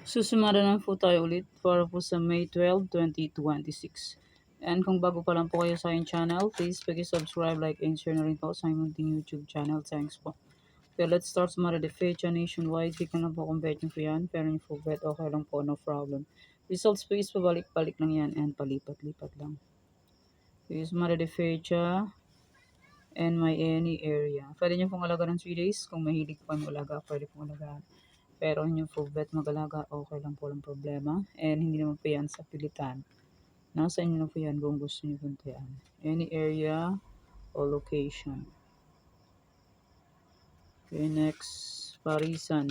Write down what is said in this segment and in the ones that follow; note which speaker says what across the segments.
Speaker 1: Susumada lang po tayo ulit para po sa May 12, 2026. And kung bago pa lang po kayo sa aking channel, please pag-subscribe, like, and share na rin po sa aking YouTube channel. Thanks po. Okay, let's start sumada de fecha nationwide. Click na lang po kung bet nyo po yan. Pero yung full bet, okay lang po, no problem. Results po is pabalik-balik lang yan and palipat-lipat lang. Okay, sumada de fecha and my any area. Pwede nyo pong alaga ng 3 days. Kung mahilig po kayo alaga, pwede pong alagaan. Pero yung full bet mag-alaga, okay lang po, lang problema. And hindi naman po yan sa pilitan. Nasa inyo na po yan kung gusto nyo puntahan. Any area or location. Okay, next, Parisan.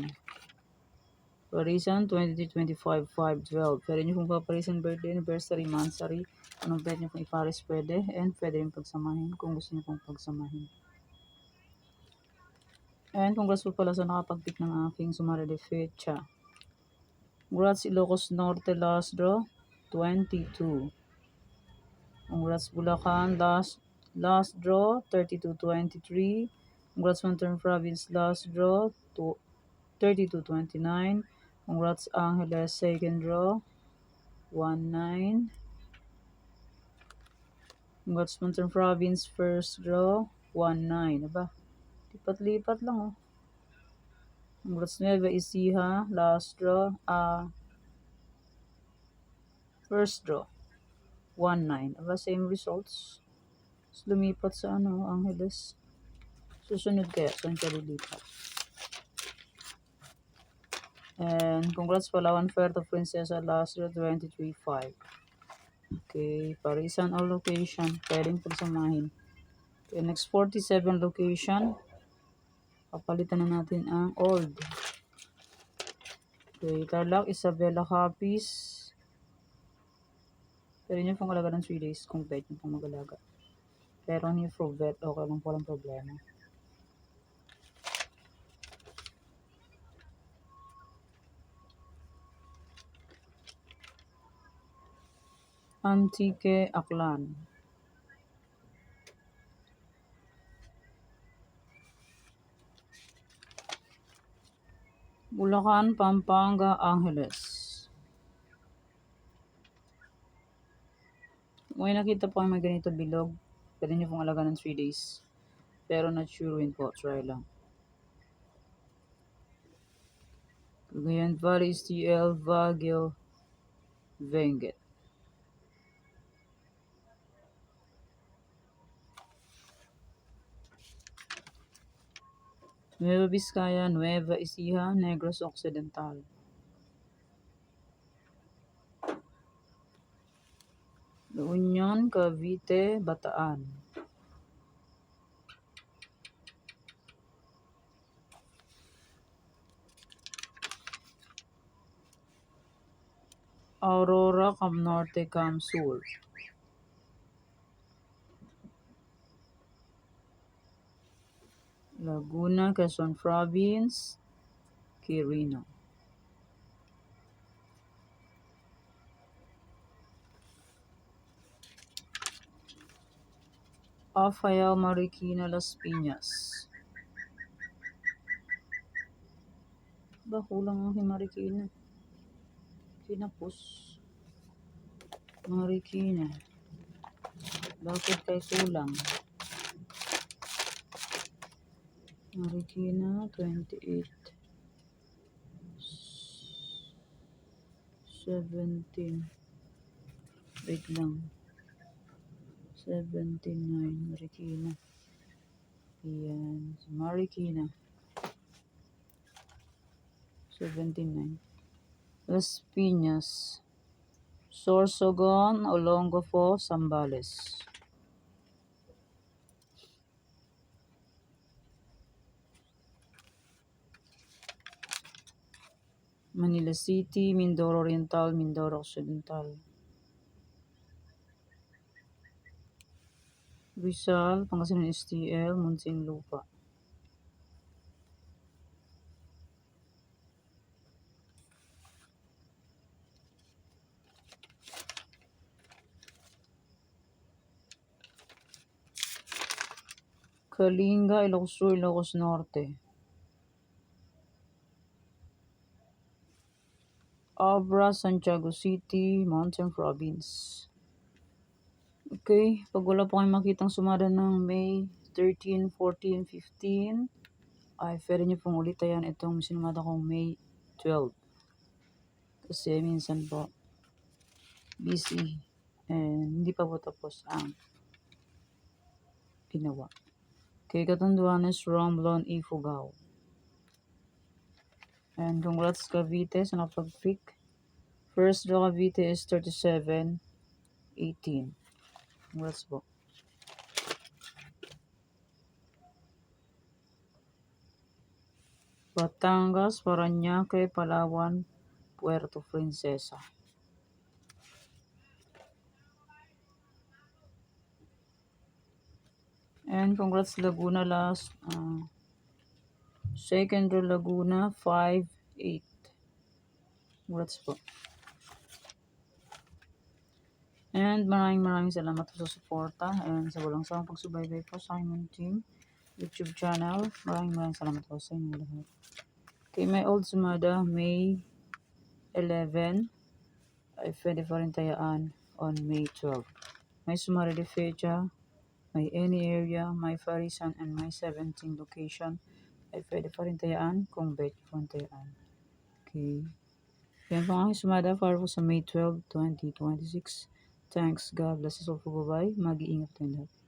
Speaker 1: Parisan, 23, 25, 5, 12. Pwede nyo pong paparisan birthday, anniversary, monthsary. Anong bet nyo pong iparis pwede. And pwede rin pagsamahin kung gusto nyo pong pagsamahin. And congrats po pala sa nakapag-pick ng aking sumara de fecha. Congrats Ilocos Norte last draw, 22. Congrats Bulacan last draw, 32-23. Congrats Western Province last draw, 32-29. Congrats Angeles second draw, 19. Congrats Western Province first draw, 19. Aba, lipat-lipat lang oh. Congrats Nueva Ecija last draw, first draw, 19. Aba, same results. Lumipat sa Angeles. Susunod kaya, saan ka lilipat? And congrats Palawan Puerto Princesa last year, 23-5. Okay, Parisan all location, pwedeng pagsamahin. Okay, next 47 location. Papalitan na natin ang old. Okay, Tarlac, Isabela Capiz. Pwede nyo pong alaga ng 3 days kung pwede nyo pong mag-alaga. Pero hindi full vet, okay lang po, walang problema. Antique Aklan. Bulacan, Pampanga, Angeles. Kung may nakita po may ganito bilog, pwede nyo pong alaga ng 3 days. Pero not sure win po, try lang. Cagayan Valley, STL, Baguio, Benguet. Nueva Vizcaya, Nueva Ecija, Negros Occidental. La Union, Cavite, Bataan. Aurora, Cam Norte, Cam Sur. Laguna, Quezon Province, Quirino. Afayal, Marikina, Las Piñas. Ba, kulang ang Marikina. Kinapos. Marikina. Bakit kay kulang? Marikina, 28. 17. Wait lang. 79. Marikina. Ayan. Marikina. 79. Las Piñas. Sorsogon, Olongapo, Zambales. Manila City, Mindoro Oriental, Mindoro Occidental. Rizal, Pangasinan STL, Muntinlupa. Kalinga, Ilocos Sur, Ilocos Norte. Abra, Santiago City, Mountain Province. Okay, pag wala po kayong makitang sumada ng May 13, 14, 15, ay pwede nyo pong ulit ayan itong sinumada kong May 12. Kasi minsan po busy and hindi pa po tapos ang ginawa. Okay, Catanduanes, Romblon, Ifugao. And congrats Cavite sa napag-pick. First draw Cavite is 37-18. Congrats po. Batangas, Parañaque, Palawan, Puerto Princesa. And congrats Laguna last. Second draw Laguna, 5-8. Congrats po. And maraming salamat po sa suporta and sa walang sawang pagsubaybay po sa aking team YouTube channel. Maraming salamat po sa inyo lahat. Okay, my old sumada, May 11, ay pwede pa rin tayaan on May 12. May sumada de fecha, may any area, may Farisan, and may 17 location, ay pwede pa rin tayaan kung bet po tayaan. Okay. Yan po ang aking sumada para po sa May 12, 2026. Thanks, God bless us all po, bye-bye. Mag-iingat tayo lahat.